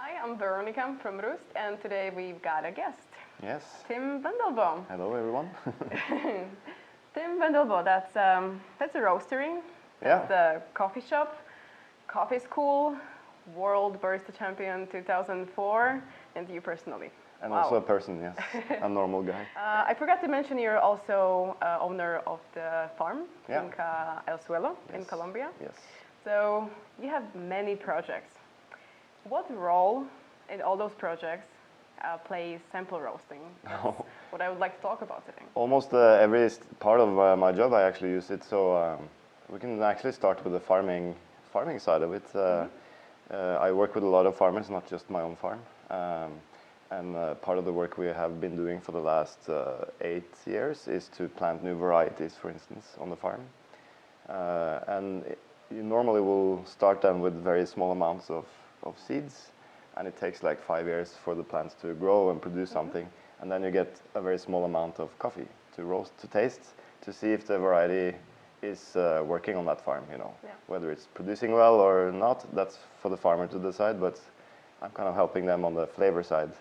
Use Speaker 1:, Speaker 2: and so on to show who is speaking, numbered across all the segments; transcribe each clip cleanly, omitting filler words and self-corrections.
Speaker 1: Hi, I'm Veronica from ROEST, and today we've got a guest.
Speaker 2: Yes.
Speaker 1: Tim Wendelboe.
Speaker 2: Hello, everyone.
Speaker 1: Tim Wendelboe, that's a roastery. That's the coffee shop, coffee school, world barista champion 2004, and you personally.
Speaker 2: And
Speaker 1: Wow.
Speaker 2: also a person, yes, a normal guy.
Speaker 1: I forgot to mention you're also owner of the farm in El Suelo in Colombia.
Speaker 2: Yes.
Speaker 1: So you have many projects. What role in all those projects plays sample roasting? That's what I would like to talk about today.
Speaker 2: Almost every part of my job I actually use it, so we can actually start with the farming side of it. I work with a lot of farmers, not just my own farm. And part of the work we have been doing for the last 8 years is to plant new varieties, for instance, on the farm. You normally will start then with very small amounts of seeds, and it takes like 5 years for the plants to grow and produce something, and then you get a very small amount of coffee to roast, to taste, to see if the variety is working on that farm, whether it's producing well or not. That's for the farmer to decide, but I'm kind of helping them on the flavor side.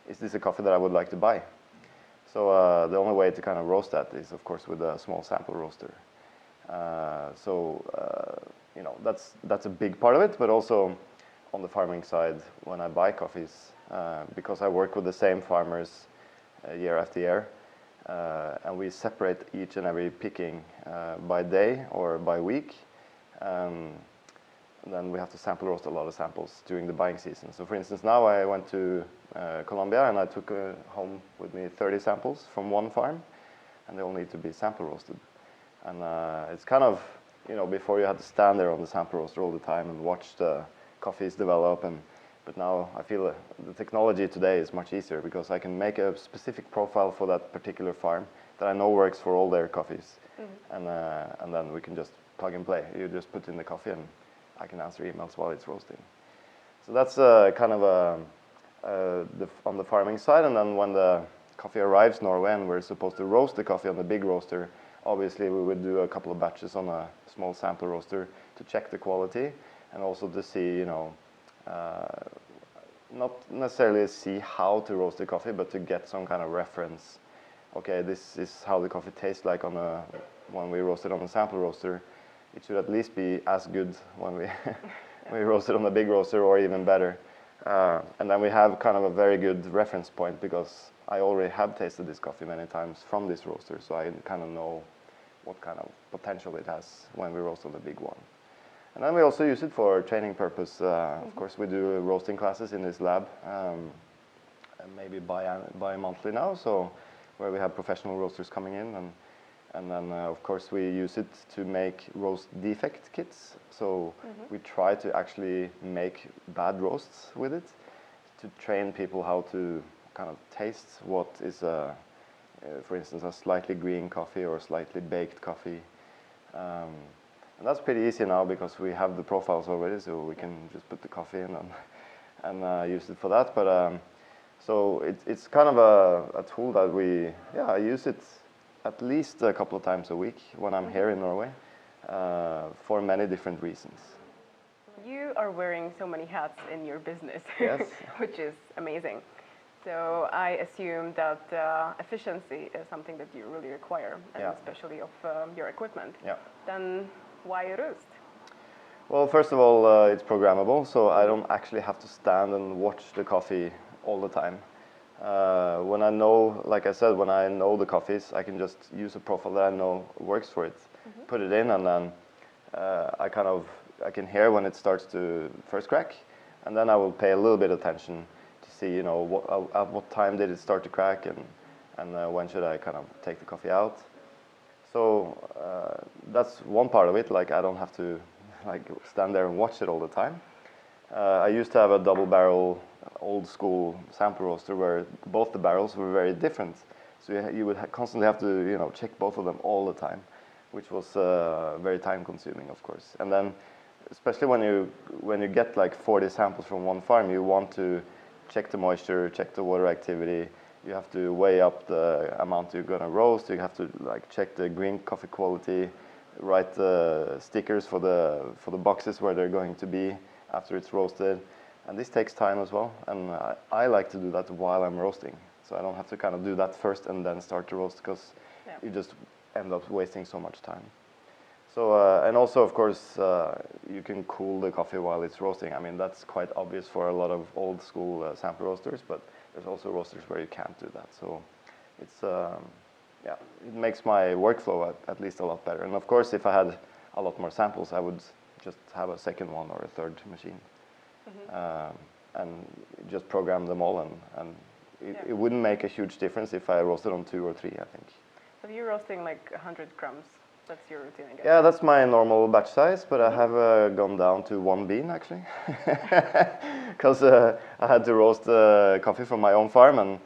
Speaker 2: Is this a coffee that I would like to buy? So the only way to kind of roast that is, of course, with a small sample roaster. That's a big part of it, but also on the farming side, when I buy coffees, because I work with the same farmers year after year, and we separate each and every picking by day or by week. Then we have to sample roast a lot of samples during the buying season. So for instance, now I went to Colombia and I took home with me 30 samples from one farm, and they all need to be sample roasted. And it's kind of, before you had to stand there on the sample roaster all the time and watch the coffees develop. But now I feel the technology today is much easier because I can make a specific profile for that particular farm that I know works for all their coffees. And then we can just plug and play. You just put in the coffee and I can answer emails while it's roasting. So that's kind of on the farming side. And then when the coffee arrives in Norway and we're supposed to roast the coffee on the big roaster, obviously we would do a couple of batches on a small sample roaster to check the quality and also to see, not necessarily see how to roast the coffee, but to get some kind of reference. Okay, this is how the coffee tastes like when we roast it on the sample roaster. It should at least be as good when we roast it on the big roaster, or even better. And then we have kind of a very good reference point because I already have tasted this coffee many times from this roaster, so I kind of know what kind of potential it has when we roast on the big one. And then we also use it for training purpose. Of course, we do roasting classes in this lab, maybe bi-monthly now, so where we have professional roasters coming in. And then, of course, we use it to make roast defect kits. So we try to actually make bad roasts with it to train people how to kind of taste what is, for instance, a slightly green coffee or slightly baked coffee. And that's pretty easy now because we have the profiles already, so we can just put the coffee in and use it for that. But so it's kind of a tool that I use it at least a couple of times a week when I'm here in Norway for many different reasons.
Speaker 1: You are wearing so many hats in your business,
Speaker 2: yes.
Speaker 1: Which is amazing. So I assume that efficiency is something that you really require, and especially of your equipment.
Speaker 2: Yeah.
Speaker 1: Then why ROEST?
Speaker 2: Well, first of all, it's programmable, so I don't actually have to stand and watch the coffee all the time. When I know, like I said, when I know the coffees, I can just use a profile that I know works for it, put it in, and then I I can hear when it starts to first crack, and then I will pay a little bit of attention to see, at what time did it start to crack, and when should I kind of take the coffee out. So that's one part of it. Like I don't have to stand there and watch it all the time. I used to have a double barrel old school sample roaster where both the barrels were very different. So you would constantly have to check both of them all the time, which was very time consuming, of course. And then especially when you get like 40 samples from one farm, you want to check the moisture, check the water activity. You have to weigh up the amount you're gonna roast. You have to check the green coffee quality, write the stickers for the boxes where they're going to be after it's roasted. And this takes time as well, and I like to do that while I'm roasting. So I don't have to kind of do that first and then start to roast, because you just end up wasting so much time. So, and also, of course, you can cool the coffee while it's roasting. I mean, that's quite obvious for a lot of old school sample roasters, but there's also roasters where you can't do that. So it's, yeah, it makes my workflow at least a lot better. And of course, if I had a lot more samples, I would just have a second one or a third machine. And just program them all, and it wouldn't make a huge difference if I roasted on 2 or 3, I think.
Speaker 1: So you're roasting like 100 grams. That's your routine, I guess.
Speaker 2: Yeah, that's my normal batch size, but I have gone down to 1 bean actually, because I had to roast coffee from my own farm, and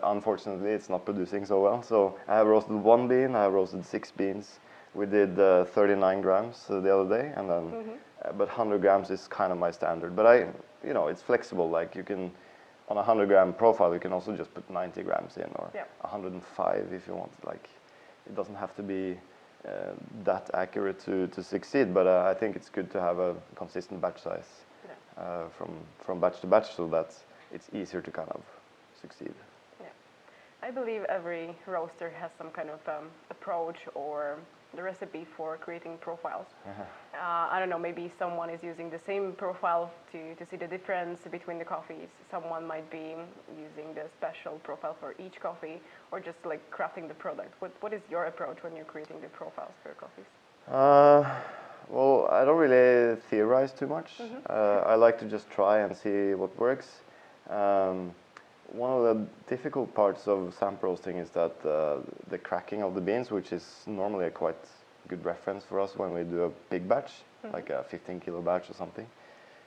Speaker 2: unfortunately it's not producing so well. So I have roasted 1 bean, I have roasted 6 beans. We did 39 grams the other day, and then, but 100 grams is kind of my standard. But you know, it's flexible. Like you can, on a 100-gram profile, you can also just put 90 grams in, or 105 if you want. Like, it doesn't have to be that accurate to succeed, but I think it's good to have a consistent batch size from batch to batch, so that it's easier to kind of succeed.
Speaker 1: Yeah, I believe every roaster has some kind of approach or the recipe for creating profiles. I don't know, maybe someone is using the same profile to see the difference between the coffees. Someone might be using the special profile for each coffee, or just like crafting the product. What is your approach when you're creating the profiles for your coffees?
Speaker 2: Well, I don't really theorize too much. I like to just try and see what works. One of the difficult parts of sample roasting is that the cracking of the beans, which is normally a quite good reference for us when we do a big batch, like a 15-kilo batch or something.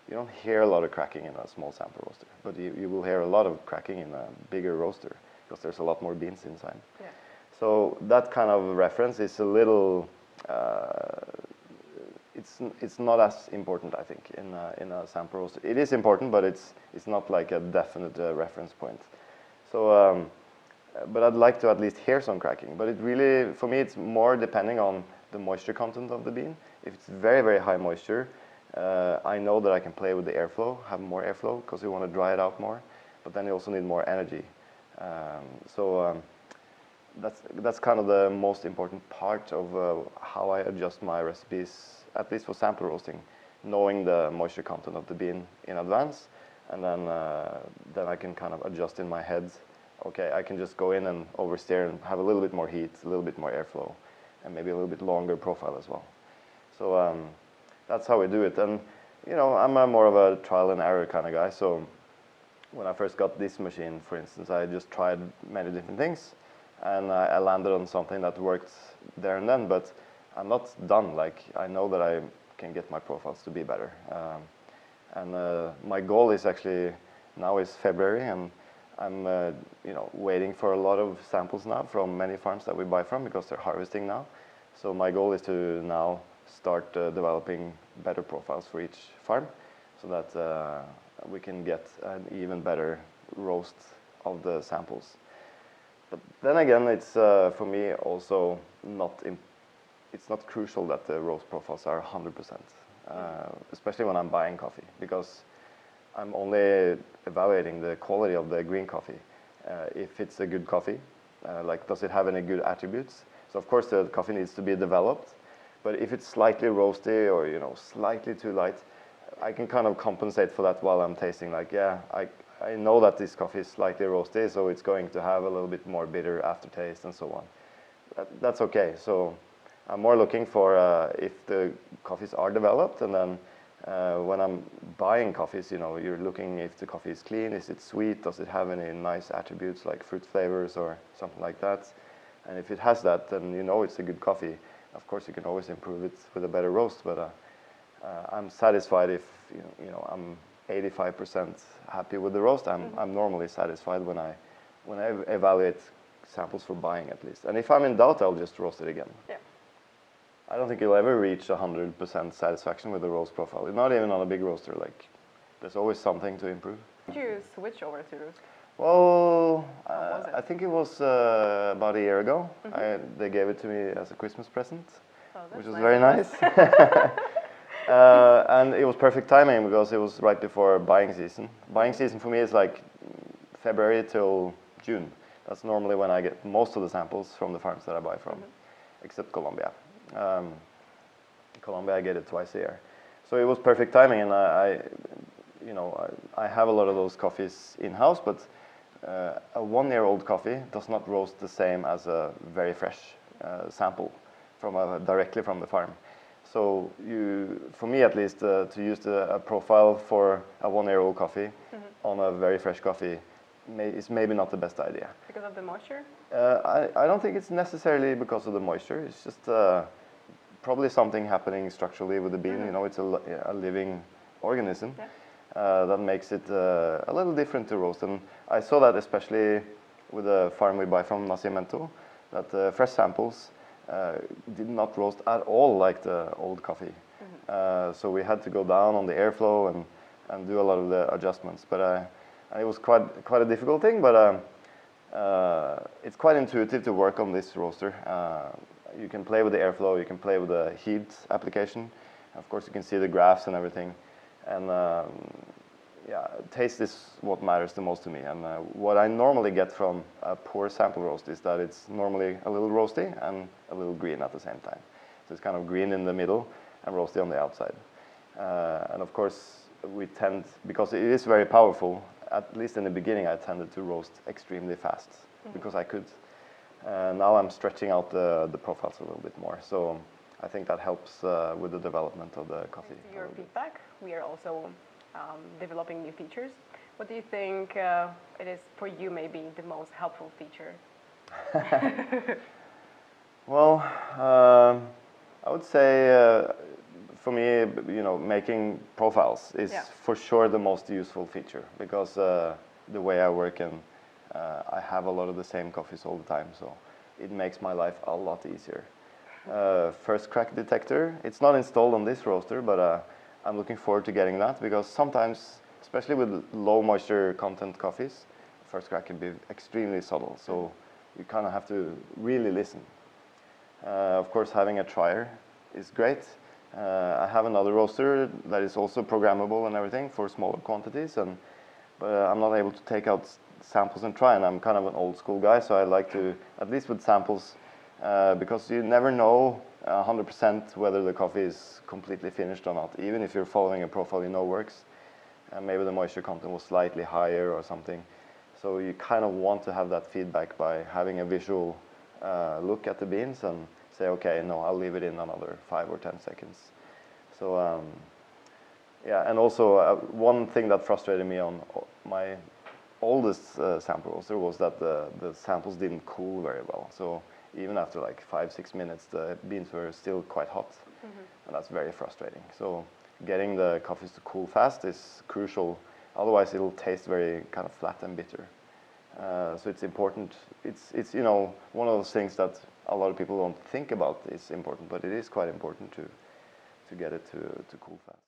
Speaker 2: You don't hear a lot of cracking in a small sample roaster, but you will hear a lot of cracking in a bigger roaster, because there's a lot more beans inside. Yeah. So that kind of reference is a little, it's not as important, I think, in a sample roaster. It is important, but it's not like a definite reference point. So, but I'd like to at least hear some cracking. But it really, for me, it's more depending on the moisture content of the bean. If it's very, very high moisture, I know that I can play with the airflow, have more airflow, because you want to dry it out more. But then you also need more energy. That's kind of the most important part of how I adjust my recipes, at least for sample roasting, knowing the moisture content of the bean in advance, and then I can kind of adjust in my head. Okay, I can just go in and oversteer and have a little bit more heat, a little bit more airflow, and maybe a little bit longer profile as well. So that's how we do it. And you know, I'm more of a trial and error kind of guy. So when I first got this machine, for instance, I just tried many different things, and I landed on something that worked there and then. But I'm not done. Like, I know that I can get my profiles to be better. And my goal is actually, now is February, and I'm you know, waiting for a lot of samples now from many farms that we buy from, because they're harvesting now. So my goal is to now start developing better profiles for each farm, so that we can get an even better roast of the samples. But then again, it's for me also it's not crucial that the roast profiles are 100%, especially when I'm buying coffee, because I'm only evaluating the quality of the green coffee. If it's a good coffee, like, does it have any good attributes? So of course the coffee needs to be developed, but if it's slightly roasty or, you know, slightly too light, I can kind of compensate for that while I'm tasting. Like, yeah, I know that this coffee is slightly roasty, so it's going to have a little bit more bitter aftertaste and so on. That's okay. So I'm more looking for if the coffees are developed, and then when I'm buying coffees, you know, you're looking if the coffee is clean, is it sweet, does it have any nice attributes like fruit flavors or something like that. And if it has that, then you know it's a good coffee. Of course, you can always improve it with a better roast, but I'm satisfied if, you know, I'm 85% happy with the roast. I'm normally satisfied when I evaluate samples for buying, at least. And if I'm in doubt, I'll just roast it again. Yeah. I don't think you'll ever reach 100% satisfaction with the roast profile. Not even on a big roaster. Like, there's always something to improve.
Speaker 1: Did you switch over to roast?
Speaker 2: Well, I think it was about a year ago. They gave it to me as a Christmas present, which was very nice. And it was perfect timing because it was right before buying season. Buying season for me is like February till June. That's normally when I get most of the samples from the farms that I buy from, except Colombia. Colombia, I get it twice a year. So it was perfect timing, and I have a lot of those coffees in-house, but a one-year-old coffee does not roast the same as a very fresh sample directly from the farm. So for me at least, to use a profile for a one-year-old coffee on a very fresh coffee is maybe not the best idea.
Speaker 1: Because of the moisture?
Speaker 2: I don't think it's necessarily because of the moisture. It's just probably something happening structurally with the bean. You know, it's a living organism. Yeah. That makes it a little different to roast. And I saw that especially with the farm we buy from Nacimiento, that fresh samples did not roast at all like the old coffee. So we had to go down on the airflow and do a lot of the adjustments. But it was quite a difficult thing, but it's quite intuitive to work on this roaster. You can play with the airflow, you can play with the heat application. Of course, you can see the graphs and everything. And yeah, taste is what matters the most to me. And what I normally get from a poor sample roast is that it's normally a little roasty and a little green at the same time. So it's kind of green in the middle and roasty on the outside. And of course, we tend, because it is very powerful, at least in the beginning, I tended to roast extremely fast because I could. Now I'm stretching out the profiles a little bit more. So I think that helps with the development of the coffee.
Speaker 1: And to your feedback, we are also developing new features. What do you think it is for you maybe the most helpful feature?
Speaker 2: Well, I would say for me, making profiles is for sure the most useful feature because the way I work and I have a lot of the same coffees all the time, so it makes my life a lot easier. First crack detector, it's not installed on this roaster, but I'm looking forward to getting that because sometimes, especially with low moisture content coffees, first crack can be extremely subtle, so you kind of have to really listen. Of course, having a trier is great. I have another roaster that is also programmable and everything for smaller quantities, but I'm not able to take out samples and try, and I'm kind of an old school guy, so I like to, at least with samples, because you never know 100% whether the coffee is completely finished or not, even if you're following a profile you know works. Maybe the moisture content was slightly higher or something. So you kind of want to have that feedback by having a visual look at the beans and say, okay, no, I'll leave it in another 5 or 10 seconds. So yeah, and also one thing that frustrated me on my oldest sample roaster was that the samples didn't cool very well. So even after like 5-6 minutes, the beans were still quite hot, and that's very frustrating. So getting the coffees to cool fast is crucial. Otherwise, it'll taste very kind of flat and bitter. So it's important. It's one of those things that a lot of people don't think about is important, but it is quite important to get it to cool fast.